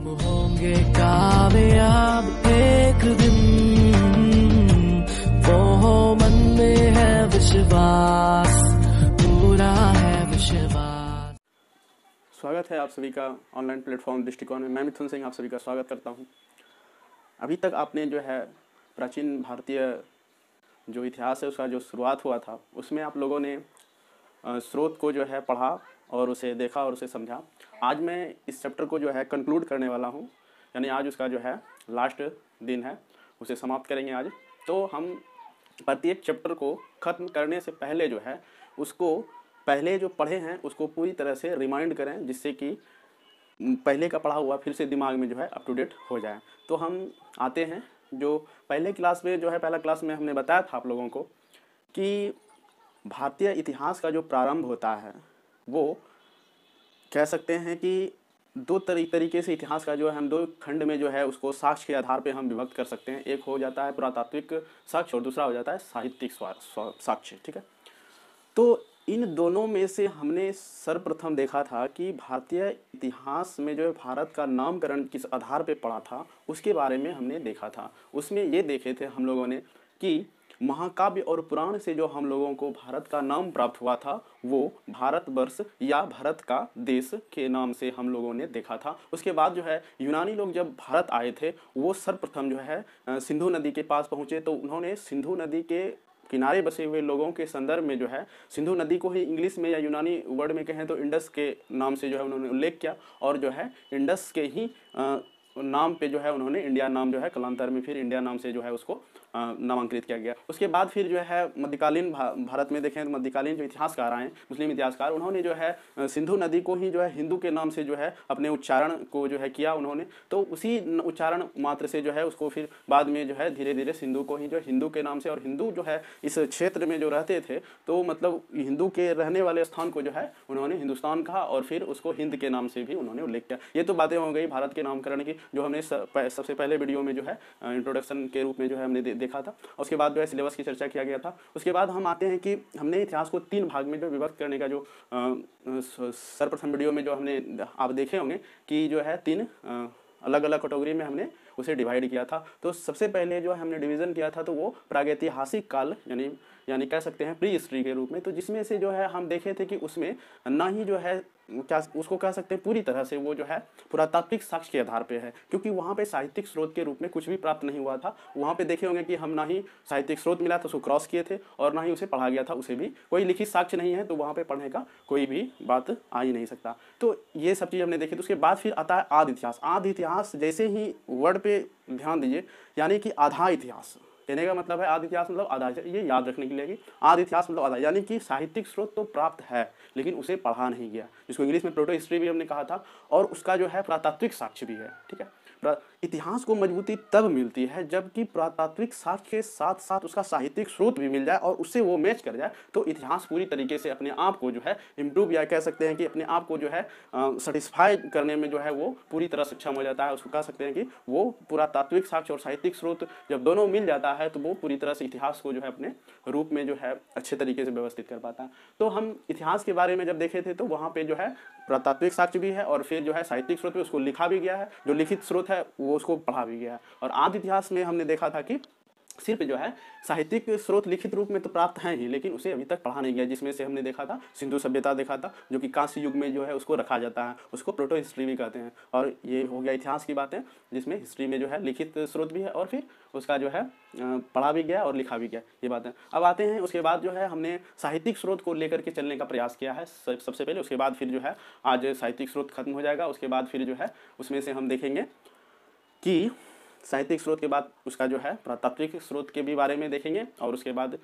हम होंगे कामयाब एक दिन, वो मन में है विश्वास, पूरा है विश्वास। स्वागत है आप सभी का ऑनलाइन प्लेटफॉर्म दृष्टिकोण में। मैं मिथुन सिंह आप सभी का स्वागत करता हूं। अभी तक आपने जो है प्राचीन भारतीय जो इतिहास है उसका जो शुरुआत हुआ था उसमें आप लोगों ने स्रोत को जो है पढ़ा और उसे देखा और उसे समझा। आज मैं इस चैप्टर को जो है कंक्लूड करने वाला हूं, यानी आज उसका जो है लास्ट दिन है, उसे समाप्त करेंगे आज। तो हम प्रत्येक चैप्टर को ख़त्म करने से पहले जो है उसको पहले जो पढ़े हैं उसको पूरी तरह से रिमाइंड करें, जिससे कि पहले का पढ़ा हुआ फिर से दिमाग में जो है अप टू डेट हो जाए। तो हम आते हैं जो पहले क्लास में जो है पहला क्लास में हमने बताया था आप लोगों को कि भारतीय इतिहास का जो प्रारंभ होता है वो कह सकते हैं कि दो तरीके से इतिहास का जो है हम दो खंड में जो है उसको साक्ष्य के आधार पे हम विभक्त कर सकते हैं। एक हो जाता है पुरातात्विक साक्ष्य और दूसरा हो जाता है साहित्यिक साक्ष्य। ठीक है, तो इन दोनों में से हमने सर्वप्रथम देखा था कि भारतीय इतिहास में जो है भारत का नामकरण किस आधार पे पड़ा था उसके बारे में हमने देखा था। उसमें ये देखे थे हम लोगों ने कि महाकाव्य और पुराण से जो हम लोगों को भारत का नाम प्राप्त हुआ था वो भारतवर्ष या भारत का देश के नाम से हम लोगों ने देखा था। उसके बाद जो है यूनानी लोग जब भारत आए थे वो सर्वप्रथम जो है सिंधु नदी के पास पहुँचे, तो उन्होंने सिंधु नदी के किनारे बसे हुए लोगों के संदर्भ में जो है सिंधु नदी को ही इंग्लिश में या यूनानी वर्ड में कहें तो इंडस के नाम से जो है उन्होंने उल्लेख किया, और जो है इंडस के ही नाम पे जो है उन्होंने इंडिया नाम जो है कालांतर में फिर इंडिया नाम से जो है उसको नामांकित किया गया। उसके बाद फिर जो है मध्यकालीन भारत में देखें तो मध्यकालीन जो इतिहासकार आए मुस्लिम इतिहासकार, उन्होंने जो है सिंधु नदी को ही जो है हिंदू के नाम से जो है अपने उच्चारण को जो है किया उन्होंने। तो उसी उच्चारण मात्र से जो है उसको फिर बाद में जो है धीरे धीरे सिंधु को ही जो है हिंदू के नाम से, और हिंदू जो है इस क्षेत्र में जो रहते थे तो मतलब हिंदू के रहने वाले स्थान को जो है उन्होंने हिंदुस्तान कहा और फिर उसको हिंद के नाम से भी उन्होंने उल्लेख किया। ये तो बातें हो गई भारत के नामकरण की, जो हमने सबसे पहले वीडियो में जो है इंट्रोडक्शन के रूप में जो है हमने देखा था। उसके बाद जो है सिलेबस की चर्चा किया गया था। उसके बाद हम आते हैं कि हमने इतिहास को 3 भाग में जो विभक्त करने का जो सर्वप्रथम वीडियो में जो हमने आप देखे होंगे कि जो है 3 अलग अलग कैटेगरी में हमने उसे डिवाइड किया था। तो सबसे पहले जो हमने डिवीज़न किया था तो वो प्रागैतिहासिक काल यानी कह सकते हैं प्री हिस्ट्री के रूप में। तो जिसमें से जो है हम देखे थे कि उसमें ना ही जो है क्या उसको कह सकते हैं पूरी तरह से वो जो है पुरातात्विक साक्ष्य के आधार पे है, क्योंकि वहाँ पे साहित्यिक स्रोत के रूप में कुछ भी प्राप्त नहीं हुआ था। वहाँ पे देखे होंगे कि हम ना ही साहित्यिक स्रोत मिला था उसको क्रॉस किए थे और ना ही उसे पढ़ा गया था, उसे भी कोई लिखित साक्ष्य नहीं है, तो वहाँ पे पढ़ने का कोई भी बात आ ही नहीं सकता। तो ये सब चीज़ हमने देखी। तो उसके बाद फिर आता है आदि इतिहास। आदि इतिहास जैसे ही वर्ड पे ध्यान दीजिए, यानी कि आधा इतिहास कहने का मतलब है आदि इतिहास मतलब आधा, ये याद रखने के लिए कि आदि इतिहास मतलब आधा, यानी कि साहित्यिक स्रोत तो प्राप्त है लेकिन उसे पढ़ा नहीं गया, जिसको इंग्लिश में प्रोटो हिस्ट्री भी हमने कहा था, और उसका जो है पुरातात्विक साक्ष्य भी है। ठीक है, इतिहास को मजबूती तब मिलती है जबकि पुरातात्विक साक्ष्य के साथ साथ उसका साहित्यिक स्रोत भी मिल जाए और उससे वो मैच कर जाए, तो इतिहास पूरी तरीके से अपने आप को जो है इम्प्रूव या कह सकते हैं कि अपने आप को जो है सेटिस्फाई करने में जो है वो पूरी तरह सक्षम हो जाता है। उसको कह सकते हैं कि वो पुरातात्विक साक्ष्य और साहित्यिक स्रोत जब दोनों मिल जाता है तो वो पूरी तरह से इतिहास को जो है अपने रूप में जो है अच्छे तरीके से व्यवस्थित कर पाता है। तो हम इतिहास के बारे में जब देखे थे तो वहाँ पे जो है पुरातात्विक साक्ष्य भी है और फिर जो है साहित्यिक स्रोत भी उसको लिखा भी गया है, जो लिखित स्रोत है वो उसको पढ़ा भी गया है। और आदि इतिहास में हमने देखा था कि सिर्फ जो है साहित्यिक स्रोत लिखित रूप में तो प्राप्त हैं ही, लेकिन उसे अभी तक पढ़ा नहीं गया, जिसमें से हमने देखा था सिंधु सभ्यता देखा था, जो कि कांस्य युग में जो है उसको रखा जाता है, उसको प्रोटो हिस्ट्री भी कहते हैं। और ये हो गया इतिहास की बातें, जिसमें हिस्ट्री में जो है लिखित स्रोत भी है और फिर उसका जो है पढ़ा भी गया और लिखा भी गया, ये बातें। अब आते हैं उसके बाद जो है हमने साहित्यिक स्रोत को लेकर के चलने का प्रयास किया है सबसे पहले। उसके बाद फिर जो है आज साहित्यिक स्रोत खत्म हो जाएगा। उसके बाद फिर जो है उसमें से हम देखेंगे कि साहित्यिक स्रोत के बाद उसका जो है पुरातात्विक स्रोत के भी बारे में देखेंगे, और उसके बाद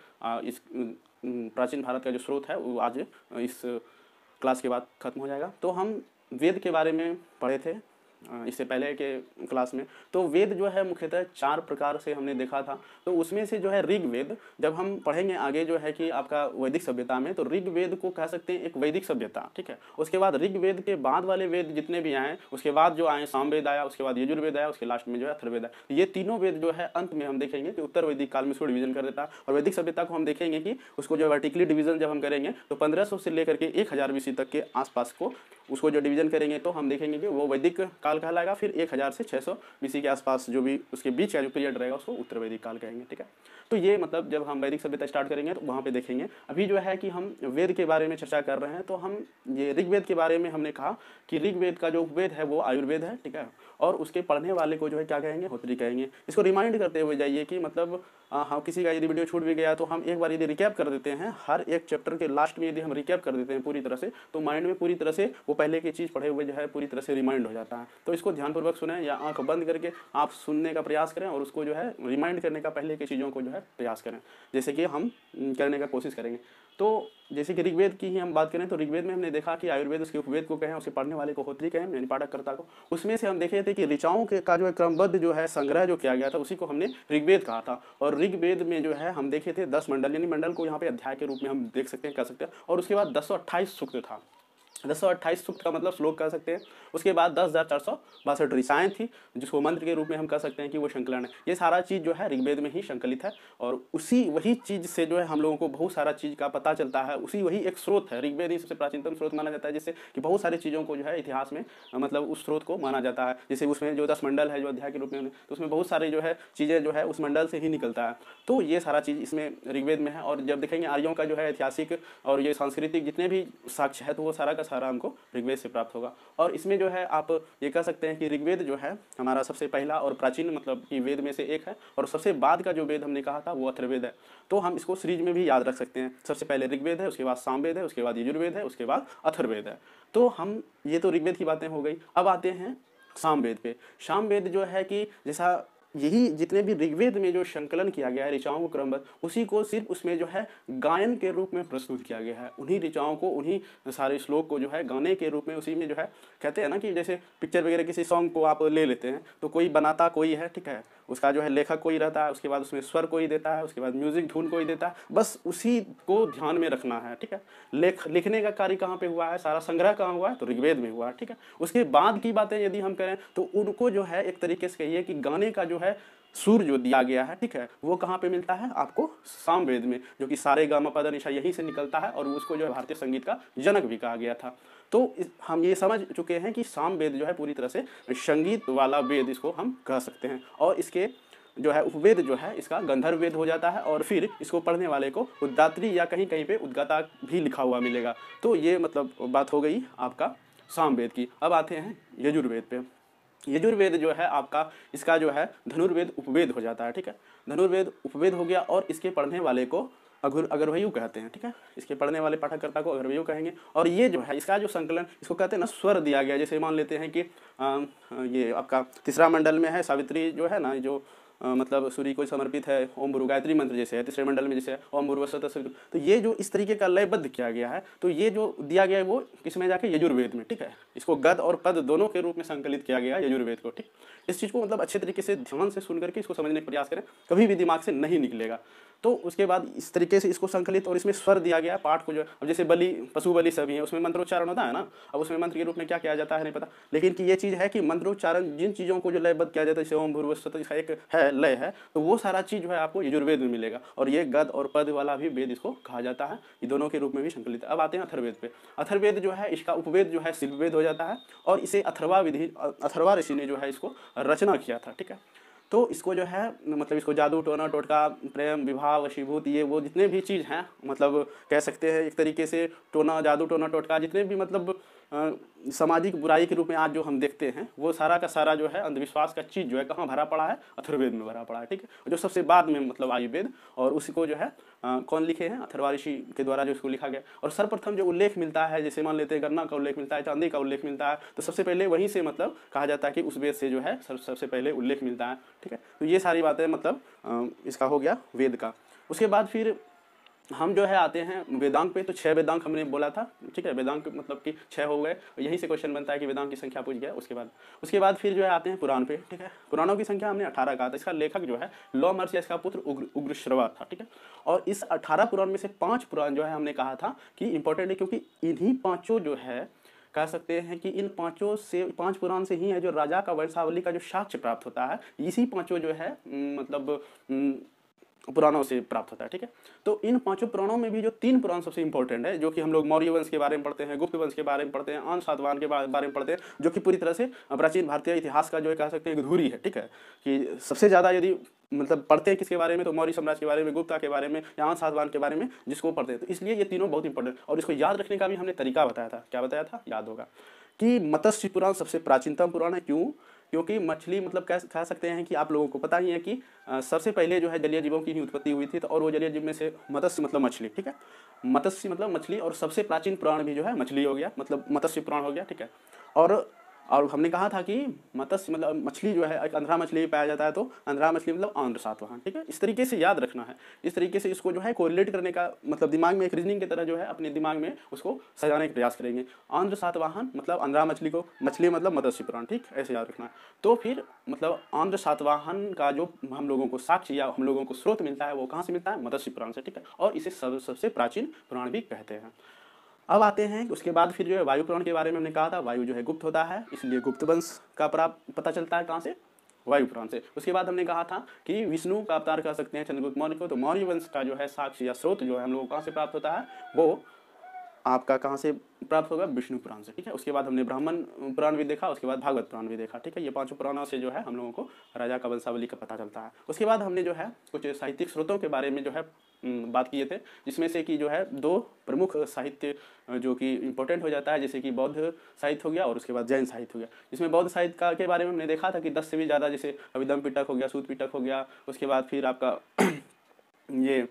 इस प्राचीन भारत का जो स्रोत है वो आज इस क्लास के बाद खत्म हो जाएगा। तो हम वेद के बारे में पढ़े थे इससे पहले के क्लास में। तो वेद जो है मुख्यतः 4 प्रकार से हमने देखा था। तो उसमें से जो है ऋग्वेद, जब हम पढ़ेंगे आगे जो है कि आपका वैदिक सभ्यता में, तो ऋग्वेद को कह सकते हैं एक वैदिक सभ्यता। ठीक है, उसके बाद ऋग्वेद के बाद वाले वेद जितने भी आए, उसके बाद जो आए सामवेद आया, उसके बाद यजुर्वेद आया, उसके लास्ट में जो है अथर्ववेद आया। ये तीनों वेद जो है अंत में हम देखेंगे कि उत्तर वैदिक काल में उसको डिवीजन कर देता है। और वैदिक सभ्यता को हम देखेंगे कि उसको जो वर्टिकली डिवीजन जब हम करेंगे तो 1500 से लेकर के 1000 BC तक के आसपास को उसको जो डिवीजन करेंगे तो हम देखेंगे कि वो वैदिक काल कहलाएगा। फिर 1000 से 600 BC के आसपास जो भी उसके बीच का जो पीरियड रहेगा उसको उत्तर वैदिक काल कहेंगे, ठीक है। तो ये मतलब जब हम वैदिक सभ्यता स्टार्ट करेंगे तो वहाँ पे देखेंगे। अभी जो है कि हम वेद के बारे में चर्चा कर रहे हैं, तो हम ये ऋग्वेद के बारे में हमने कहा कि ऋग्वेद का जो उपवेद है वो आयुर्वेद है, ठीक है, और उसके पढ़ने वाले को जो है क्या कहेंगे, होत्री कहेंगे। इसको रिमाइंड करते हुए जाइए कि मतलब हाँ, किसी का यदि वीडियो छूट भी गया तो हम एक बार यदि रिकैप कर देते हैं, हर एक चैप्टर के लास्ट में यदि हम रिकैप कर देते हैं पूरी तरह से, तो माइंड में पूरी तरह से वो पहले की चीज़ पढ़े हुए जो है पूरी तरह से रिमाइंड हो जाता है। तो इसको ध्यानपूर्वक सुने या आंख बंद करके आप सुनने का प्रयास करें और उसको जो है रिमाइंड करने का पहले की चीज़ों को जो है प्रयास करें, जैसे कि हम करने का कोशिश करेंगे। तो जैसे कि ऋग्वेद की ही हम बात करें तो ऋग्वेद में हमने देखा कि आयुर्वेद उसके उपवेद को कहें, उसके पढ़ने वाले को होत्री कहें, यानी पाठककर्ता को। उसमें से हम देखे थे कि ऋचाओं के का जो है क्रमबद्ध जो है संग्रह जो किया गया था उसी को हमने ऋग्वेद कहा था। और ऋग्वेद में जो है हम देखे थे 10 मंडल, यानी मंडल को यहाँ पे अध्याय के रूप में हम देख सकते हैं, कह सकते हैं। और उसके बाद 1028 सूक्त था, 1028 सूक्त का मतलब श्लोक कह सकते हैं। उसके बाद 10,462 ऋचाएँ थी जिसको मंत्र के रूप में हम कह सकते हैं कि वो संकलन है। ये सारा चीज़ जो है ऋग्वेद में ही संकलित है और वही चीज़ से जो है हम लोगों को बहुत सारा चीज़ का पता चलता है। वही एक स्रोत है, ऋग्वेद ही सबसे प्राचीनतम स्रोत माना जाता है, जिससे कि बहुत सारी चीज़ों को जो है इतिहास में मतलब उस स्रोत को माना जाता है। जैसे उसमें जो 10 मंडल है जो अध्याय के रूप में, तो उसमें बहुत सारी जो है चीज़ें जो है उस मंडल से ही निकलता है। तो ये सारा चीज़ इसमें ऋग्वेद में है। और जब देखेंगे आर्यों का जो है ऐतिहासिक और ये सांस्कृतिक जितने भी साक्ष्य है तो वो सारा का सारा हमको ऋग्वेद से प्राप्त होगा। और इसमें जो है आप ये कह सकते हैं कि ऋग्वेद जो है हमारा सबसे पहला और प्राचीन मतलब कि वेद में से एक है। और सबसे बाद का जो वेद हमने कहा था वो अथर्ववेद है। तो हम इसको सीरीज में भी याद रख सकते हैं, सबसे पहले ऋग्वेद है, उसके बाद सामवेद है, उसके बाद यजुर्वेद है, उसके बाद अथर्ववेद है। तो हम ये तो ऋग्वेद की बातें हो गई। अब आते हैं सामवेद पे। सामवेद जो है कि जैसा यही जितने भी ऋग्वेद में जो संकलन किया गया है ऋचाओं को क्रमबद्ध, उसी को सिर्फ उसमें जो है गायन के रूप में प्रस्तुत किया गया है। उन्हीं ऋचाओं को, उन्हीं सारे श्लोक को जो है गाने के रूप में उसी में जो है कहते हैं ना कि जैसे पिक्चर वगैरह किसी सॉन्ग को आप ले लेते हैं तो कोई बनाता कोई है, ठीक है, उसका जो है लेखक कोई रहता है, उसके बाद उसमें स्वर कोई देता है, उसके बाद म्यूजिक धुन कोई देता है, बस उसी को ध्यान में रखना है, ठीक है। लिखने का कार्य कहाँ पे हुआ है, सारा संग्रह कहाँ हुआ है, तो ऋग्वेद में हुआ है, ठीक है। उसके बाद की बातें यदि हम करें तो उनको जो है एक तरीके से कहिए कि गाने का जो है सुर जो दिया गया है, ठीक है, वो कहाँ पे मिलता है आपको, सामवेद में, जो कि सारे गामा पद निशा यहीं से निकलता है और उसको जो है भारतीय संगीत का जनक भी कहा गया था। तो हम ये समझ चुके हैं कि सामवेद जो है पूरी तरह से संगीत वाला वेद इसको हम कह सकते हैं। और इसके जो है उपवेद जो है इसका गंधर्व वेद हो जाता है और फिर इसको पढ़ने वाले को उद्गात्री या कहीं कहीं पे उद्गाता भी लिखा हुआ मिलेगा। तो ये मतलब बात हो गई आपका सामवेद की। अब आते हैं यजुर्वेद पे। यजुर्वेद जो है आपका इसका जो है धनुर्वेद उपवेद हो जाता है, ठीक है। धनुर्वेद उपवेद हो गया और इसके पढ़ने वाले को अगरवयु कहते हैं, ठीक है। इसके पढ़ने वाले पाठककर्ता को अगरवयु कहेंगे। और ये जो है इसका जो संकलन इसको कहते हैं ना स्वर दिया गया। जैसे मान लेते हैं कि ये आपका तीसरा मंडल में है सावित्री जो है ना, जो मतलब सूर्य को समर्पित है, ओम भूर्भुवः गायत्री मंत्र जैसे है। तीसरे मंडल में जैसे है ओम भूर्भुवः स्वः तत्सवितुर्वरेण्यं। तो ये जो इस तरीके का लयबद्ध किया गया है, तो ये जो दिया गया है वो किसमें जाके, यजुर्वेद में, ठीक है। इसको गद और पद दोनों के रूप में संकलित किया गया है यजुर्वेद को, ठीक। इस चीज़ को मतलब अच्छे तरीके से ध्यान से सुन करके इसको समझने का प्रयास करें, कभी भी दिमाग से नहीं निकलेगा। तो उसके बाद इस तरीके से इसको संकलित और इसमें स्वर दिया गया पाठ को जो, अब जैसे बलि पशु बलि सभी है उसमें मंत्रोच्चारण होता है ना। अब उसमें मंत्र के रूप में क्या किया जाता है नहीं पता, लेकिन कि ये चीज़ है कि मंत्रोच्चारण जिन चीज़ों को जो लयबद्ध किया जाता है जैसे ओम भूर्भुवः स्वः इसका एक है लय है, तो वो सारा चीज़ जो है आपको यजुर्वेद में मिलेगा। और ये गद और पद वाला भी वेद इसको कहा जाता है, ये दोनों के रूप में भी संकलित है। अब आते हैं अथर्ववेद पे। अथर्ववेद जो है इसका उपवेद जो है शिल्पवेद हो जाता है और इसे अथर्वा ऋषि ने जो है इसको रचना किया था, ठीक है। तो इसको जो है मतलब इसको जादू टोना टोटका प्रेम विवाह वशीभूत ये वो जितने भी चीज़ हैं मतलब कह सकते हैं एक तरीके से टोना जादू टोना टोटका जितने भी मतलब सामाजिक बुराई के रूप में आज जो हम देखते हैं वो सारा का सारा जो है अंधविश्वास का चीज़ जो है कहाँ भरा पड़ा है, अथर्ववेद में भरा पड़ा है, ठीक है। जो सबसे बाद में मतलब आयुर्वेद, और उसको जो है कौन लिखे हैं, अथर्वा ऋषि के द्वारा जो इसको लिखा गया। और सर्वप्रथम जो उल्लेख मिलता है, जैसे मान लेते हैं गन्ना का उल्लेख मिलता है, चांदी का उल्लेख मिलता है, तो सबसे पहले वहीं से मतलब कहा जाता है कि उस वेद से जो है सबसे पहले उल्लेख मिलता है, ठीक है। तो ये सारी बातें मतलब इसका हो गया वेद का। उसके बाद फिर हम जो है आते हैं वेदांग पे। तो 6 वेदांग हमने बोला था, ठीक है। वेदांग मतलब कि 6 हो गए, यहीं से क्वेश्चन बनता है कि वेदांग की संख्या पूछ गया। उसके बाद फिर जो है आते हैं पुराण पे, ठीक है। पुराणों की संख्या हमने 18 कहा था। इसका लेखक जो है लौ महर्षि, इसका पुत्र उग्रश्रवा था, ठीक है। और इस 18 पुराण में से 5 पुराण जो है हमने कहा था कि इंपॉर्टेंट है, क्योंकि इन्हीं पाँचों जो है कह सकते हैं कि इन 5 पुराण से ही है जो राजा का वंशावली का जो साक्ष्य प्राप्त होता है। इसी 5 जो है मतलब पुराणों से प्राप्त होता है। ठीक है, तो इन पांचों पुराणों में भी जो 3 पुराण सबसे इंपॉर्टेंट है, जो कि हम लोग मौर्य वंश के बारे में पढ़ते हैं, गुप्त वंश के बारे में पढ़ते हैं, आन सातवाहन के बारे में पढ़ते हैं, जो कि पूरी तरह से प्राचीन भारतीय इतिहास का जो है कह सकते हैं धुरी है। ठीक है, कि सबसे ज़्यादा यदि मतलब पढ़ते हैं किसके बारे में, तो मौर्य साम्राज्य के बारे में, गुप्ता के बारे में या आन सातवाहन के बारे में, जिसको पढ़ते हैं। तो इसलिए ये तीनों बहुत इंपॉर्टेंट, और इसको याद रखने का भी हमने तरीका बताया था। क्या बताया था, याद होगा कि मत्स्य पुराण सबसे प्राचीनतम पुराण है। क्यों? क्योंकि मछली मतलब कह सकते हैं कि आप लोगों को पता ही है कि सबसे पहले जो है जलीय जीवों की ही उत्पत्ति हुई थी, तो और वो जलीय जीव में से मत्स्य मतलब मछली। ठीक है, मत्स्य मतलब मछली, और सबसे प्राचीन पुराण भी जो है मछली हो गया, मतलब मत्स्य पुराण हो गया। ठीक है, और हमने कहा था कि मत्स्य मतलब मछली जो है, एक अंधरा मछली भी पाया जाता है, तो अंधरा मछली मतलब आंध्र सातवाहन। ठीक है, इस तरीके से याद रखना है, इस तरीके से इसको जो है कोरिलेट करने का मतलब दिमाग में एक रीजनिंग की तरह जो है अपने दिमाग में उसको सजाने का प्रयास करेंगे। आंध्र सातवाहन मतलब अंधरा मछली को, मछली मतलब मत्स्य पुराण। ठीक, ऐसे याद रखना है। तो फिर मतलब आंध्र सातवाहन का जो हम लोगों को साक्ष्य या हम लोगों को स्रोत मिलता है, वो कहाँ से मिलता है, मत्स्य पुराण से। ठीक है, और इसे सबसे प्राचीन पुराण भी कहते हैं। अब आते हैं उसके बाद फिर जो है वायु पुराण के बारे में हमने कहा था, वायु जो है गुप्त होता है, इसलिए गुप्त वंश का पता चलता है कहाँ से, वायु पुराण से। उसके बाद हमने कहा था कि विष्णु का अवतार कह सकते हैं चंद्रगुप्त मौर्य को, तो मौर्य वंश का जो है साक्ष्य या स्रोत जो है हम लोगों को कहाँ से प्राप्त होता है, वो आपका कहाँ से प्राप्त होगा, विष्णु पुराण से। ठीक है, उसके बाद हमने ब्राह्मण पुराण भी देखा, उसके बाद भागवत पुराण भी देखा। ठीक है, ये पांचों पुराणों से जो है हम लोगों को राजा का वंशावली का पता चलता है। उसके बाद हमने जो है कुछ साहित्यिक स्रोतों के बारे में जो है बात किए थे, जिसमें से कि जो है 2 प्रमुख साहित्य जो कि इंपॉर्टेंट हो जाता है, जैसे कि बौद्ध साहित्य हो गया और उसके बाद जैन साहित्य हो गया। जिसमें बौद्ध साहित्य के बारे में हमने देखा था कि 10 से भी ज़्यादा, जैसे अभिधम्म पिटक हो गया, सूत पिटक हो गया, उसके बाद फिर आपका ये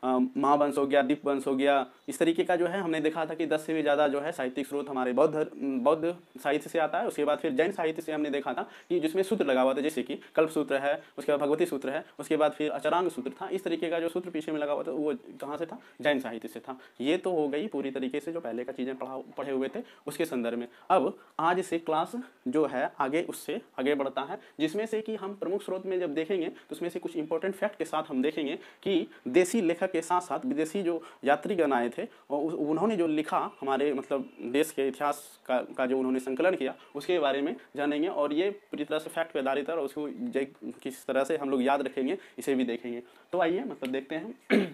महावंश हो गया, दीपवंश हो गया, इस तरीके का जो है हमने देखा था कि 10 से भी ज़्यादा जो है साहित्यिक स्रोत हमारे बौद्ध साहित्य से आता है। उसके बाद फिर जैन साहित्य से हमने देखा था कि जिसमें सूत्र लगा हुआ था, जैसे कि कल्प सूत्र है, उसके बाद भगवती सूत्र है, उसके बाद फिर अचरांग सूत्र था। इस तरीके का जो सूत्र पीछे में लगा हुआ था वो कहाँ से था, जैन साहित्य से था। ये तो हो गई पूरी तरीके से जो पहले का चीज़ें पढ़े हुए थे उसके संदर्भ में। अब आज से क्लास जो है आगे उससे आगे बढ़ता है, जिसमें से कि हम प्रमुख स्रोत में जब देखेंगे तो उसमें से कुछ इंपॉर्टेंट फैक्ट के साथ हम देखेंगे कि देशी लेखक के साथ साथ विदेशी जो यात्रीगण आए थे और उन्होंने जो लिखा हमारे मतलब देश के इतिहास का जो उन्होंने संकलन किया उसके बारे में जानेंगे, और ये पूरी तरह से फैक्ट पे आधारित है और उसको किस तरह से हम लोग याद रखेंगे इसे भी देखेंगे। तो आइए मतलब देखते हैं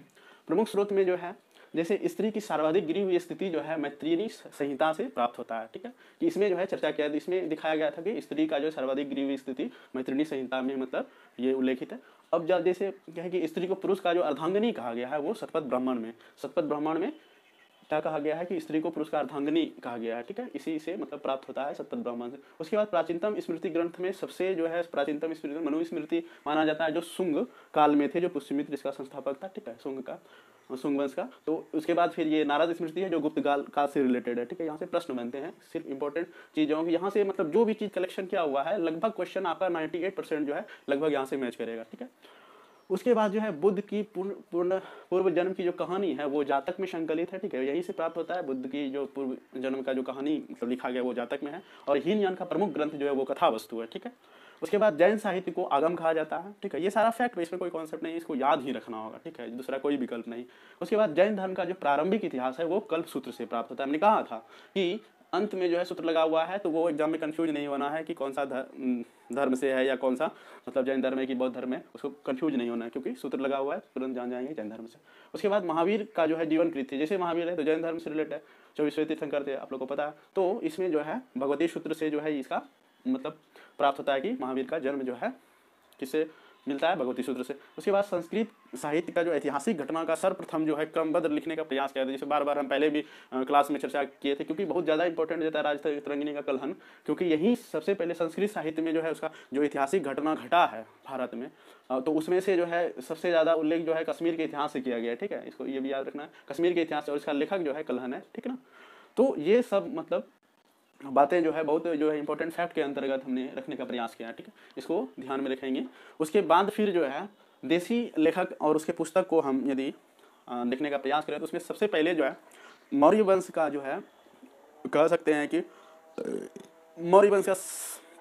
प्रमुख स्रोत में जो है, जैसे स्त्री की सर्वाधिक गिरी हुई स्थिति जो है मैत्रेयी संहिता से प्राप्त होता है। ठीक है, कि इसमें जो है चर्चा किया, इसमें दिखाया गया था कि स्त्री का जो सर्वाधिक गिरी हुई स्थिति मैत्रेयी संहिता में मतलब ये उल्लेखित है। अब जब जैसे क्या है कि स्त्री को पुरुष का जो अर्धांगिनी कहा गया है वो शतपथ ब्राह्मण में क्या कहा गया है कि स्त्री को पुरुष का अर्धांगिनी कहा गया है। ठीक है, इसी से मतलब प्राप्त होता है शतपथ ब्राह्मण से। उसके बाद प्राचीनतम स्मृति ग्रंथ में सबसे जो है प्राचीनतम स्मृति मनुस्मृति माना जाता है, जो शुंग काल में थे, जो पुष्यमित्र इसका संस्थापक था। ठीक है, शुंग वंश का। तो उसके बाद फिर ये नारद स्मृति है जो गुप्त काल से रिलेटेड है। ठीक है, यहाँ से प्रश्न बनते हैं सिर्फ इंपॉर्टेंट चीज़ों की, यहाँ से मतलब जो भी चीज़ कलेक्शन किया हुआ है लगभग क्वेश्चन आपका 98% जो है लगभग यहाँ से मैच करेगा। ठीक है, उसके बाद जो है बुद्ध की पूर्व जन्म की जो कहानी है वो जातक में संकलित है। ठीक है, यहीं से प्राप्त होता है, बुद्ध की जो पूर्व जन्म का जो कहानी मतलब लिखा गया वो जातक में है, और हीनयान का प्रमुख ग्रंथ जो है वो कथा वस्तु है। ठीक है, उसके बाद जैन साहित्य को आगम कहा जाता है। ठीक है, ये सारा फैक्ट, इसमें कोई कॉन्सेप्ट नहीं, इसको याद ही रखना होगा। ठीक है, दूसरा कोई विकल्प नहीं। उसके बाद जैन धर्म का जो प्रारंभिक इतिहास है वो कल्प सूत्र से प्राप्त होता है। हमने कहा था कि अंत में जो है सूत्र लगा हुआ है, तो वो एग्जाम में कंफ्यूज नहीं होना है कि कौन सा धर्म से है या कौन सा मतलब जैन धर्म है कि बौद्ध धर्म है, उसको कंफ्यूज नहीं होना है क्योंकि सूत्र लगा हुआ है, तुरंत जान जाएंगे जैन धर्म से। उसके बाद महावीर का जो है जीवन कृत्य, जैसे महावीर है तो जैन धर्म से रिलेटेड है, 24वें तीर्थंकर थे, आप लोग को पता है। तो इसमें जो है भगवती सूत्र से जो है इसका मतलब प्राप्त होता है कि महावीर का जन्म जो है किससे मिलता है, भगवती सूत्र से। उसके बाद संस्कृत साहित्य का जो ऐतिहासिक घटना का सर्वप्रथम जो है क्रमबद्ध लिखने का प्रयास किया था, जैसे बार बार हम पहले भी क्लास में चर्चा किए थे, क्योंकि बहुत ज़्यादा इंपॉर्टेंट देता है राजतरंगिणी का कलहन, क्योंकि यही सबसे पहले संस्कृत साहित्य में जो है उसका जो ऐतिहासिक घटना घटा है भारत में, तो उसमें से जो है सबसे ज़्यादा उल्लेख जो है कश्मीर के इतिहास से किया गया है। ठीक है, इसको ये भी याद रखना है, कश्मीर के इतिहास और इसका लेखक जो है कलहन है। ठीक है ना, तो ये सब मतलब बातें जो है बहुत जो है इंपॉर्टेंट फैक्ट के अंतर्गत हमने रखने का प्रयास किया। ठीक है, इसको ध्यान में रखेंगे। उसके बाद फिर जो है देसी लेखक और उसके पुस्तक को हम यदि लिखने का प्रयास करें तो उसमें सबसे पहले जो है मौर्य वंश का जो है कह सकते हैं कि मौर्य वंश का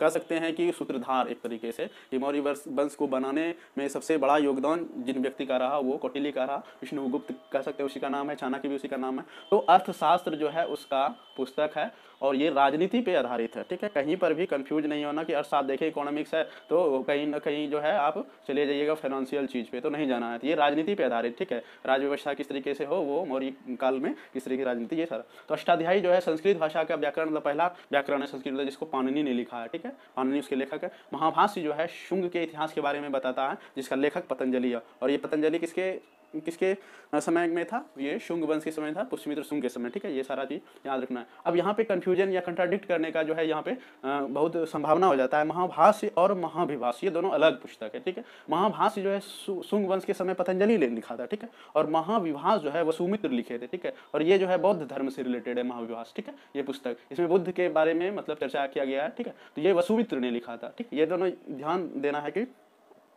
कह सकते हैं कि सूत्रधार एक तरीके से, कि मौर्य वंश को बनाने में सबसे बड़ा योगदान जिन व्यक्ति का रहा वो कौटिल्य का रहा, विष्णुगुप्त कह सकते हैं उसी का नाम है, चाणक्य भी उसी का नाम है। तो अर्थशास्त्र जो है उसका पुस्तक है और ये राजनीति पे आधारित है, ठीक है। कहीं पर भी कंफ्यूज नहीं होना कि अर्थशास्त्र देखें इकोनॉमिक्स है तो कहीं ना कहीं जो है आप चले जाइएगा फाइनेंशियल चीज़ पे, तो नहीं जाना है। ये राजनीति पे आधारित, ठीक है। राज व्यवस्था किस तरीके से हो वो मौर्य काल में किस तरीके की राजनीति, ये सारा। तो अष्टाध्यायी जो है संस्कृत भाषा का व्याकरण, मतलब पहला व्याकरण है संस्कृत जिसको पाणिनि ने लिखा है, ठीक है। पाणिनि उसके लेखक है। महाभाष्य जो है शुंग के इतिहास के बारे में बताता है जिसका लेखक पतंजलि है। और ये पतंजलि किसके समय में था, ये शुंग वंश के समय था, पुष्यमित्र शुंग के समय, ठीक है। ये सारा चीज याद रखना है। अब यहाँ पे कंफ्यूजन या कंट्राडिक्ट करने का जो है यहाँ पे बहुत संभावना हो जाता है। महाभाष्य और महाविभाष्य ये दोनों अलग पुस्तक है, ठीक है। महाभाष्य जो है शुंग वंश के समय पतंजलि ने लिखा था, ठीक है। और महाविभाष जो है वसुमित्र लिखे थे, ठीक है। और ये जो है बौद्ध धर्म से रिलेटेड है महाविभाष, ठीक है। ये पुस्तक इसमें बुद्ध के बारे में मतलब चर्चा किया गया है, ठीक है। तो ये वसुमित्र ने लिखा था, ठीक है। ये दोनों ध्यान देना है कि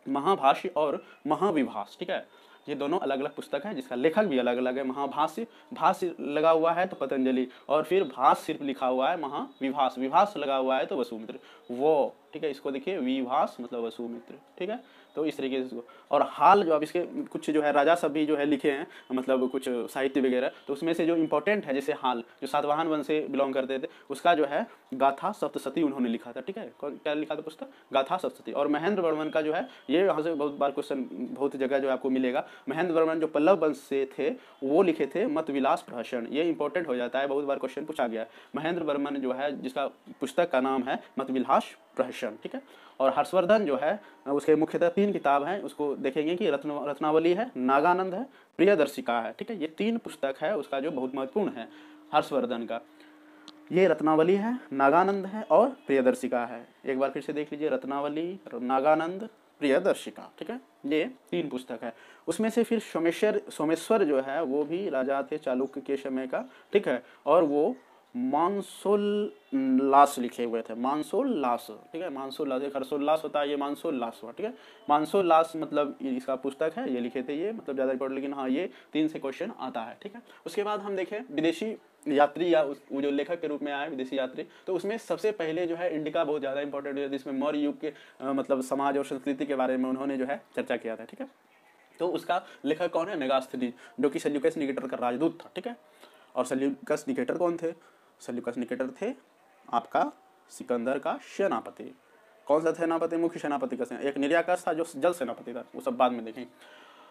महाभाष्य और महाविभाष, ठीक है, ये दोनों अलग अलग पुस्तक है जिसका लेखक भी अलग अलग है। महाभाष्य भाष्य लगा हुआ है तो पतंजलि, और फिर भाष्य सिर्फ लिखा हुआ है महाविभाष, विभाष लगा हुआ है तो वसुमित्र वो, ठीक है। इसको देखिए विभाष मतलब वसुमित्र, ठीक है। तो इस तरीके से इसको, और हाल जो अब इसके कुछ जो है राजा सब भी जो है लिखे हैं, मतलब कुछ साहित्य वगैरह, तो उसमें से जो इम्पोर्टेंट है जैसे हाल जो सातवाहन वंश से बिलोंग करते थे उसका जो है गाथा सप्तशती उन्होंने लिखा था, ठीक है। क्या लिखा था पुस्तक, गाथा सप्तशती। और महेंद्र वर्मन का जो है, ये यहाँ से बहुत बार क्वेश्चन बहुत जगह जो आपको मिलेगा, महेंद्र वर्मन जो पल्लव वंश से थे वो लिखे थे मत विलास प्रहसन, ये इंपॉर्टेंट हो जाता है, बहुत बार क्वेश्चन पूछा गया है। महेंद्र वर्मन जो है जिसका पुस्तक का नाम है मत विलास प्रहसन, ठीक है। और हर्षवर्धन जो है उसके मुख्यतः 3 किताब हैं, उसको देखेंगे कि रत्नावली है, नागानंद है, प्रियदर्शिका है, ठीक है। ये 3 पुस्तक है उसका जो बहुत महत्वपूर्ण है हर्षवर्धन का। ये रत्नावली है, नागानंद है और प्रियदर्शिका है। एक बार फिर से देख लीजिए, रत्नावली, नागानंद, प्रियदर्शिका, ठीक है। ये 3 पुस्तक है। उसमें से फिर सोमेश्वर जो है वो भी राजा थे चालुक्य के समय का, ठीक है। और वो मानसोल्लास लिखे हुए थे, मानसोल्लास, ठीक है। मानसोल्लास, एक हर्षोल्लास होता है, ये मानसोल्लास हुआ, ठीक है। मानसोल्लास मतलब इसका पुस्तक है, ये लिखे थे, ये मतलब ज़्यादा इंपॉर्टेंट, लेकिन हाँ ये 3 से क्वेश्चन आता है, ठीक है। उसके बाद हम देखें विदेशी यात्री या वो जो लेखक के रूप में आए विदेशी यात्री, तो उसमें सबसे पहले जो है इंडिका बहुत ज़्यादा इंपॉर्टेंट है, जिसमें मौर्य युग के मतलब समाज और संस्कृति के बारे में उन्होंने जो है चर्चा किया था, ठीक है। तो उसका लेखक कौन है, मेगास्थनीज, जो कि सेल्यूकस निकेटर का राजदूत था, ठीक है। और सेल्यूकस निकेटर कौन थे, सेल्यूकस निकेटर थे आपका सिकंदर का सेनापति। कौन सा सेनापति, मुख्य सेनापति का सेनापति, एक निर्याकस था जो जल सेनापति था, वो सब बाद में देखें।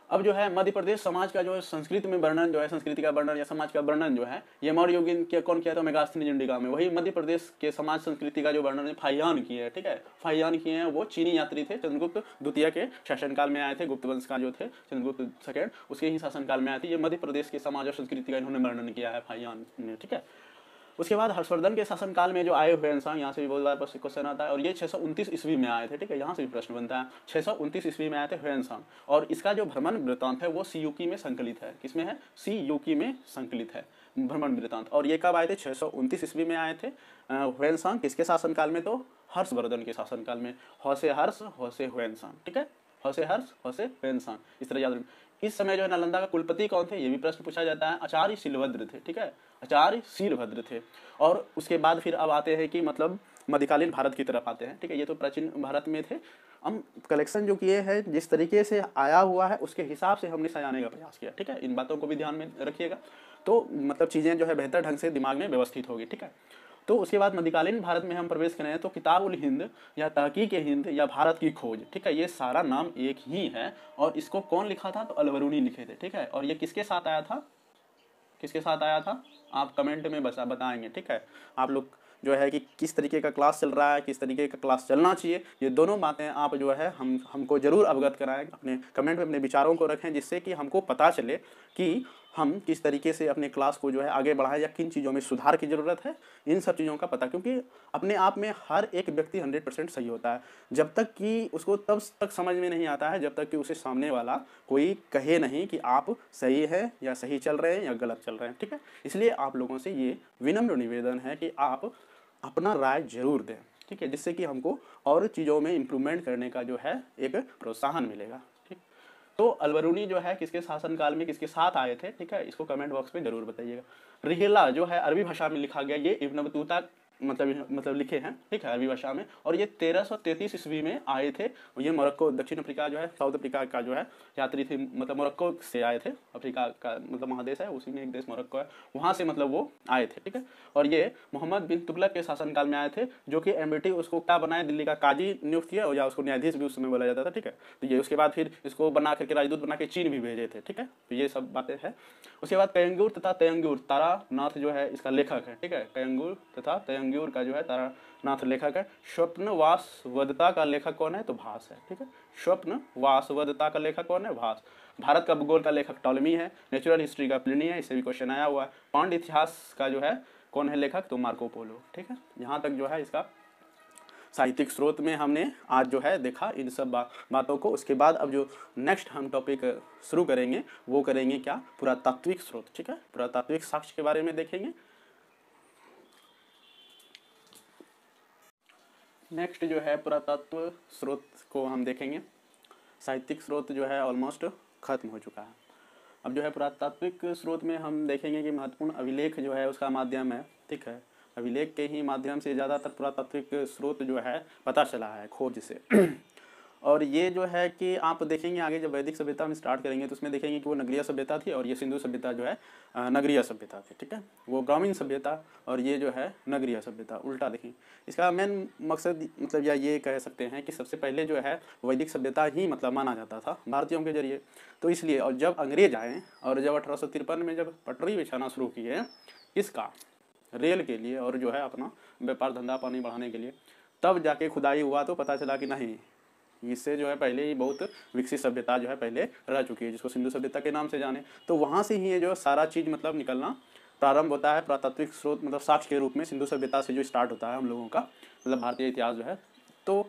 अब जो है मध्य प्रदेश समाज का जो है संस्कृति में वर्णन जो है, संस्कृति का वर्णन या समाज का वर्णन जो है ये मौर्य युग के कौन किया था, मेगास्थनीज इंडिका में। वही मध्य प्रदेश के समाज संस्कृति का जो वर्णन है फाहियान किए हैं, ठीक है। फाहियान किए हैं वो चीनी यात्री थे, चंद्रगुप्त द्वितीय के शासनकाल में आए थे, गुप्त वंश का जो थे चंद्रगुप्त सेकंड उसके ही शासनकाल में आए थे। ये मध्य प्रदेश के समाज और संस्कृति का इन्होंने वर्णन किया है फाहियान ने, ठीक है। उसके बाद हर्षवर्धन के शासनकाल में जो आए हुए इंसान, यहाँ से भी बहुत बार क्वेश्चन आता है, और ये 629 ईस्वी में आए थे, ठीक है। यहाँ से भी प्रश्न बनता है, 629 ईस्वी में आए थे हुएनसांग, और इसका जो भ्रमण वृत्तांत है वो सीयूकी में संकलित है। किसमें है, सीयूकी में संकलित है भ्रमण वृत्तांत। और ये कब आए थे, 629 ईस्वी में आए थे हुएनसांग। किसके शासनकाल में, तो हर्षवर्धन के शासनकाल में। हौसे हर्ष हौसे हुएनसांग, ठीक है, हौसे हर्ष हौसे हुएनसांग, इस तरह याद रखना। इस समय जो है नालंदा का कुलपति कौन थे, ये भी प्रश्न पूछा जाता है, आचार्य शीलभद्र थे, ठीक है, आचार्य शीलभद्र थे। और उसके बाद फिर अब आते हैं कि मतलब मध्यकालीन भारत की तरफ आते हैं, ठीक है। ये तो प्राचीन भारत में थे। हम कलेक्शन जो किए हैं जिस तरीके से आया हुआ है उसके हिसाब से हमने सजाने का प्रयास किया, ठीक है। इन बातों को भी ध्यान में रखिएगा, तो मतलब चीज़ें जो है बेहतर ढंग से दिमाग में व्यवस्थित होगी, ठीक है। तो उसके बाद मध्यकालीन भारत में हम प्रवेश करें तो किताब उल हिंद या तहकीक हिंद या भारत की खोज, ठीक है, ये सारा नाम एक ही है। और इसको कौन लिखा था, तो अलबरूनी लिखे थे, ठीक है। और ये किसके साथ आया था, किसके साथ आया था, आप कमेंट में बताएंगे, ठीक है। आप लोग जो है कि किस तरीके का क्लास चल रहा है, किस तरीके का क्लास चलना चाहिए, ये दोनों बातें आप जो है हमको ज़रूर अवगत कराएं, अपने कमेंट में अपने विचारों को रखें, जिससे कि हमको पता चले कि हम किस तरीके से अपने क्लास को जो है आगे बढ़ाएं या किन चीज़ों में सुधार की ज़रूरत है, इन सब चीज़ों का पता। क्योंकि अपने आप में हर एक व्यक्ति 100% सही होता है, जब तक कि उसको तब तक समझ में नहीं आता है जब तक कि उसे सामने वाला कोई कहे नहीं कि आप सही है या सही चल रहे हैं या गलत चल रहे हैं, ठीक है। इसलिए आप लोगों से ये विनम्र निवेदन है कि आप अपना राय जरूर दें, ठीक है, जिससे कि हमको और चीज़ों में इम्प्रूवमेंट करने का जो है एक प्रोत्साहन मिलेगा, ठीक। तो अलबरूनी जो है किसके शासनकाल में किसके साथ आए थे, ठीक है, इसको कमेंट बॉक्स में जरूर बताइएगा। रिहिला जो है अरबी भाषा में लिखा गया, ये इब्न बतूता मतलब लिखे हैं, ठीक है, अरबी भाषा में। और ये 1333 ईस्वी में आए थे। ये मोरक्को, दक्षिण अफ्रीका जो है, साउथ अफ्रीका का जो है यात्री थे, मतलब मोरक्को से आए थे। अफ्रीका का मतलब महादेश है, उसी में एक देश मोरक्को है, वहाँ से मतलब वो आए थे, ठीक है। और ये मोहम्मद बिन तुगलक के शासनकाल में आए थे, जो कि एमबीटी उसको क्या बनाए, दिल्ली का काजी नियुक्त किया, या उसको न्यायाधीश भी उस समय बोला जाता था, ठीक है। तो ये उसके बाद फिर इसको बना करके राजदूत बना के चीन भी भेजे थे, ठीक है। तो ये सब बातें हैं। उसके बाद कयंगुर तथा तयंगुर, तारानाथ जो है इसका लेखक है, ठीक है। कयंगुर तथा तयंगुर का जो है तारानाथ लेखक है। स्वप्न वासवदता का लेखक कौन है, तो भास है, ठीक है। स्वप्न वासवदता का लेखक कौन है, भास। भारत का भूगोल का लेखक टॉलमी है। नेचुरल हिस्ट्री का प्लिनी है, इससे भी क्वेश्चन आया हुआ है। पांड इतिहास का जो है कौन है लेखक, तो मार्को पोलो, ठीक है। यहाँ तक जो है इसका साहित्यिक स्रोत में हमने आज जो है देखा इन सब बातों को। उसके बाद अब जो नेक्स्ट हम टॉपिक शुरू करेंगे वो करेंगे क्या, पुरातात्विक स्रोत, ठीक है। पुरातात्विक साक्ष्य के बारे में देखेंगे। नेक्स्ट जो है पुरातत्व स्रोत को हम देखेंगे। साहित्यिक स्रोत जो है ऑलमोस्ट खत्म हो चुका है। अब जो है पुरातात्विक स्रोत में हम देखेंगे कि महत्वपूर्ण अभिलेख जो है उसका माध्यम है, ठीक है। अभिलेख के ही माध्यम से ज़्यादातर पुरातात्विक स्रोत जो है पता चला है खोज से। और ये जो है कि आप देखेंगे आगे जब वैदिक सभ्यता में स्टार्ट करेंगे तो उसमें देखेंगे कि वो नगरीय सभ्यता थी और ये सिंधु सभ्यता जो है नगरीय सभ्यता थी, ठीक है। वो ग्रामीण सभ्यता और ये जो है नगरीय सभ्यता, उल्टा देखें। इसका मेन मकसद मतलब या ये कह सकते हैं कि सबसे पहले जो है वैदिक सभ्यता ही मतलब माना जाता था भारतीयों के जरिए। तो इसलिए और जब अंग्रेज आए और जब 1853 में जब पटरी बिछाना शुरू किए इसका रेल के लिए और जो है अपना व्यापार धंधा पानी बढ़ाने के लिए, तब जाके खुदाई हुआ तो पता चला कि नहीं, इससे जो है पहले ही बहुत विकसित सभ्यता जो है पहले रह चुकी है, जिसको सिंधु सभ्यता के नाम से जाने। तो वहाँ से ही ये जो सारा चीज़ मतलब निकलना प्रारंभ होता है। पुरातात्विक स्रोत मतलब साक्ष्य के रूप में सिंधु सभ्यता से जो स्टार्ट होता है हम लोगों का मतलब भारतीय इतिहास जो है। तो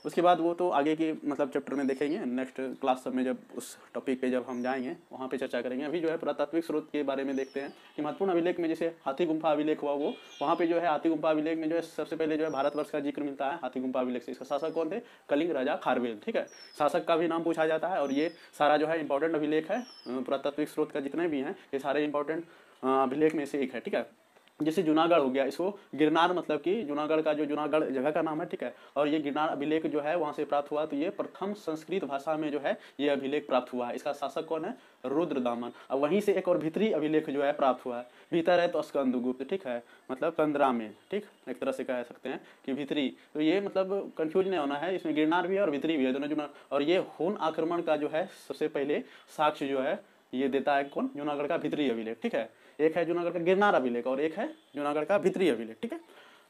उसके बाद वो तो आगे की मतलब चैप्टर में देखेंगे, नेक्स्ट क्लास में जब उस टॉपिक पे जब हम जाएंगे वहाँ पे चर्चा करेंगे। अभी जो है पुरातात्विक स्रोत के बारे में देखते हैं कि महत्वपूर्ण अभिलेख में जैसे हाथी गुम्फा अभिलेख हुआ, वो वहाँ पे जो है हाथी गुम्फा अभिलेख में जो है सबसे पहले जो है भारतवर्ष का जिक्र मिलता है हाथी गुम्फा अभिलेख से। इसका शासक कौन थे, कलिंग राजा खारवेल, ठीक है। शासक का भी नाम पूछा जाता है। और ये सारा जो है इंपॉर्टेंट अभिलेख है, पुरातात्विक स्रोत का जितने भी हैं ये सारे इंपॉर्टेंट अभिलेख में से एक है, ठीक है। जैसे जूनागढ़ हो गया, इसको गिरनार मतलब कि जूनागढ़ का जो जूनागढ़ जगह का नाम है, ठीक है। और ये गिरनार अभिलेख जो है वहाँ से प्राप्त हुआ। तो ये प्रथम संस्कृत भाषा में जो है ये अभिलेख प्राप्त हुआ है। इसका शासक कौन है, रुद्रदामन। और वहीं से एक और भीतरी अभिलेख जो है प्राप्त हुआ है। भीतर है तो स्कंदगुप्त, ठीक है, मतलब कंदरा में, ठीक, एक तरह से कह सकते हैं कि भीतरी। तो ये मतलब कंफ्यूज नहीं होना है, इसमें गिरनार भी है और भीतरी भी है, दोनों जूनागढ़। और ये हुन आक्रमण का जो है सबसे पहले साक्ष्य जो है ये देता है कौन, जूनागढ़ का भीतरी अभिलेख, ठीक है। एक है जूनागढ़ का गिरनार अभिलेख और एक है जूनागढ़ का भीतरी अभिलेख, ठीक है।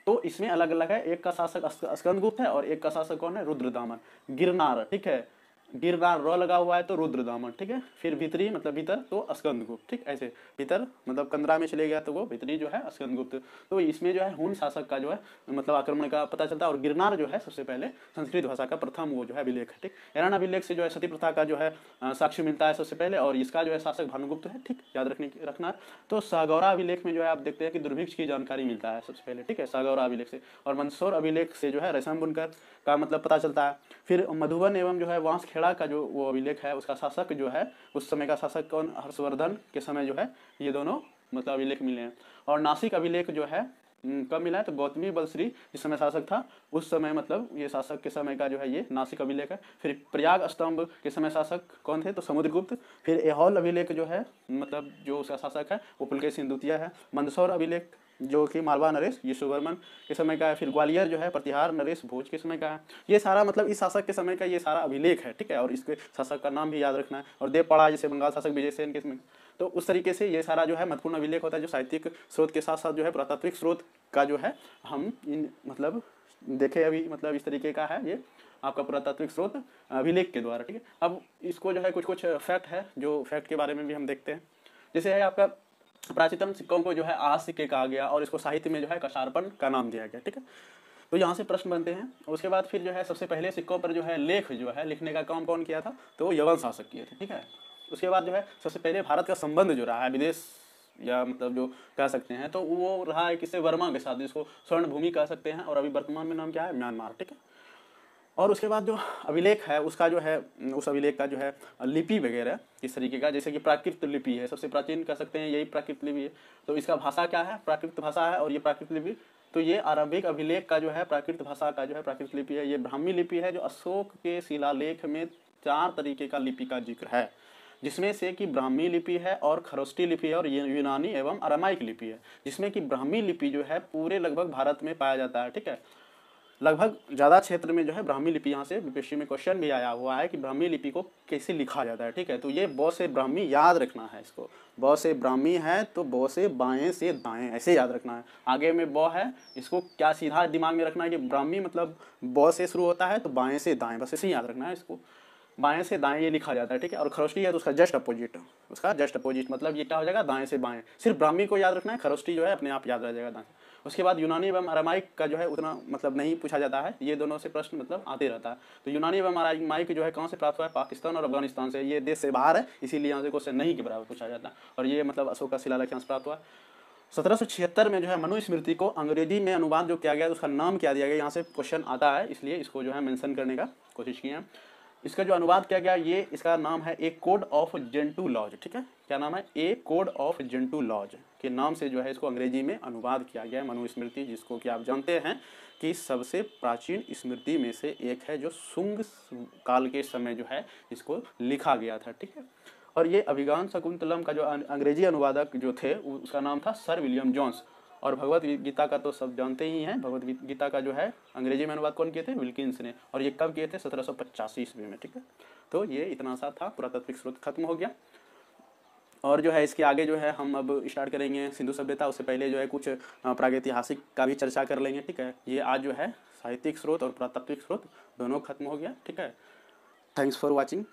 तो इसमें अलग अलग है, एक का शासक स्कंदगुप्त है और एक का शासक कौन है, रुद्रदामन। गिरनार, ठीक है, गिरनार र लगा हुआ है तो रुद्रदामन, ठीक है। फिर भीतरी मतलब भीतर तो स्कंदगुप्त, ठीक, ऐसे भीतर मतलब कंदरा में चले गया तो वो भीतरी जो है स्कंदगुप्त। तो इसमें जो है हुन शासक का जो है मतलब आक्रमण का पता चलता है। और गिरनार जो है सबसे पहले संस्कृत भाषा का प्रथम वो जो है अभिलेख है, ठीक। एरान अभिलेख से जो है सती प्रथा का जो है साक्ष्य मिलता है सबसे पहले, और इसका जो है शासक भानुगुप्त है, ठीक, याद रखना। तो सागौरा अभिलेख में जो है आप देखते हैं कि दुर्भिक्ष की जानकारी मिलता है सबसे पहले, ठीक है, सागौरा अभिलेख से। और मंदसौर अभिलेख से जो है रेशम बुनकर का मतलब पता चलता है। फिर मधुबन एवं जो है वांसखेड़ा का जो वो अभिलेख है उसका शासक जो है उस समय का शासक कौन, हर्षवर्धन के समय जो है ये दोनों मतलब अभिलेख मिले हैं। और नासिक अभिलेख जो है कब मिला है, तो गौतमी बलश्री जिस समय शासक था उस समय मतलब ये शासक के समय का जो है ये नासिक अभिलेख है। फिर प्रयाग स्तंभ के समय शासक कौन थे, तो समुद्रगुप्त। फिर ऐहोल अभिलेख जो है मतलब जो उसका शासक है वो पुलकेशिन द्वितीय है। मंदसौर अभिलेख जो कि मालवा नरेश यशोवर्मन के समय का है। फिर ग्वालियर जो है प्रतिहार नरेश भोज के समय का है। ये सारा मतलब इस शासक के समय का ये सारा अभिलेख है, ठीक है। और इसके शासक का नाम भी याद रखना है। और देवपाड़ा जैसे बंगाल शासक विजयसेन के समय, तो उस तरीके से ये सारा जो है महत्वपूर्ण अभिलेख होता है जो साहित्यिक स्रोत के साथ साथ जो है पुरातात्विक स्रोत का जो है हम इन मतलब देखे अभी मतलब इस तरीके का है ये आपका पुरातात्विक स्रोत अभिलेख के द्वारा, ठीक है। अब इसको जो है कुछ फैक्ट है जो फैक्ट के बारे में भी हम देखते हैं। जैसे है आपका प्राचीनतम सिक्कों को जो है आज सिक्के कहा गया और इसको साहित्य में जो है कशार्पण का नाम दिया गया, ठीक है। तो यहाँ से प्रश्न बनते हैं। उसके बाद फिर जो है सबसे पहले सिक्कों पर जो है लेख जो है लिखने का काम कौन किया था, तो यवन शासक किए थे, ठीक है। उसके बाद जो है सबसे पहले भारत का संबंध जो रहा है विदेश या मतलब जो कह सकते हैं तो वो रहा है किससे, वर्मा के साथ, जिसको स्वर्ण भूमि कह सकते हैं। और अभी वर्तमान में नाम क्या है, म्यांमार, ठीक है। और उसके बाद जो अभिलेख है उसका जो है उस अभिलेख का जो है लिपि वगैरह इस तरीके का, जैसे कि प्राकृत लिपि है सबसे प्राचीन कह सकते हैं, यही प्राकृत लिपि है। तो इसका भाषा क्या है, प्राकृत भाषा है। और ये प्राकृत लिपि तो ये अरबिक अभिलेख का जो है प्राकृत भाषा का जो है प्राकृत लिपि है। ये ब्राह्मी लिपि है जो अशोक के शिलालेख में 4 तरीके का लिपि का जिक्र है, जिसमें से कि ब्राह्मी लिपि है और खरोष्टी लिपि है और यूनानी एवं अरामाइक लिपि है। जिसमें कि ब्राह्मी लिपि जो है पूरे लगभग भारत में पाया जाता है, ठीक है। लगभग ज़्यादा क्षेत्र में जो है ब्राह्मी लिपि, यहाँ से बीपीएससी में क्वेश्चन भी आया हुआ है कि ब्राह्मी लिपि को कैसे लिखा जाता है, ठीक है। तो ये ब से ब्राह्मी याद रखना है इसको, ब से ब्राह्मी है तो ब से बाएं से दाएं ऐसे याद रखना है। आगे में ब है, इसको क्या सीधा दिमाग में रखना है कि ब्राह्मी मतलब ब से शुरू होता है तो बाएं से दाएं, बस ऐसे ही याद रखना है इसको, बाएं से दाएं ये लिखा जाता है, ठीक है। और खरोष्टी है तो उसका जस्ट अपोजिट, उसका जस्ट अपोजिट मतलब ये क्या हो जाएगा, दाएं से बाएं। सिर्फ ब्राह्मी को याद रखना है, खरोष्टी जो है अपने आप याद रह जाएगा दाएं। उसके बाद यूनानी एवं अरामाइक का जो है उतना मतलब नहीं पूछा जाता है, ये दोनों से प्रश्न मतलब आते रहता है। तो यूनानी एवं अरामाइक जो है कहाँ से प्राप्त हुआ है, पाकिस्तान और अफगानिस्तान से, ये देश से बाहर है, इसीलिए यहाँ से क्वेश्चन नहीं के बराबर पूछा जाता। और ये मतलब अशोक का शिलालेख यहाँ से प्राप्त हुआ। 1776 में जो है मनुस्मृति को अंग्रेजी में अनुवाद जो किया गया उसका नाम क्या दिया गया, यहाँ से क्वेश्चन आता है, इसलिए इसको जो है मेंशन करने का कोशिश की है। इसका जो अनुवाद किया गया ये इसका नाम है ए कोड ऑफ जेंटू लॉज, ठीक है। क्या नाम है, ए कोड ऑफ जेंटू लॉज के नाम से जो है इसको अंग्रेजी में अनुवाद किया गया है। मनुस्मृति जिसको कि आप जानते हैं कि सबसे प्राचीन स्मृति में से एक है, जो शुंग काल के समय जो है इसको लिखा गया था, ठीक है। और ये अभिज्ञान शकुंतलम का जो अंग्रेजी अनुवादक जो थे उसका नाम था सर विलियम जोन्स। और भगवत गीता का तो सब जानते ही हैं, भगवत गीता का जो है अंग्रेजी में अनुवाद कौन किए थे, विल्किंस ने। और ये कब किए थे, 1785 ईस्वी में, ठीक है। तो ये इतना सा था, पुरातात्विक स्रोत खत्म हो गया। और जो है इसके आगे जो है हम अब स्टार्ट करेंगे सिंधु सभ्यता। उससे पहले जो है कुछ प्रागैतिहासिक का भी चर्चा कर लेंगे, ठीक है। ये आज जो है साहित्यिक स्रोत और पुरातात्विक स्रोत दोनों खत्म हो गया, ठीक है। Thanks for watching.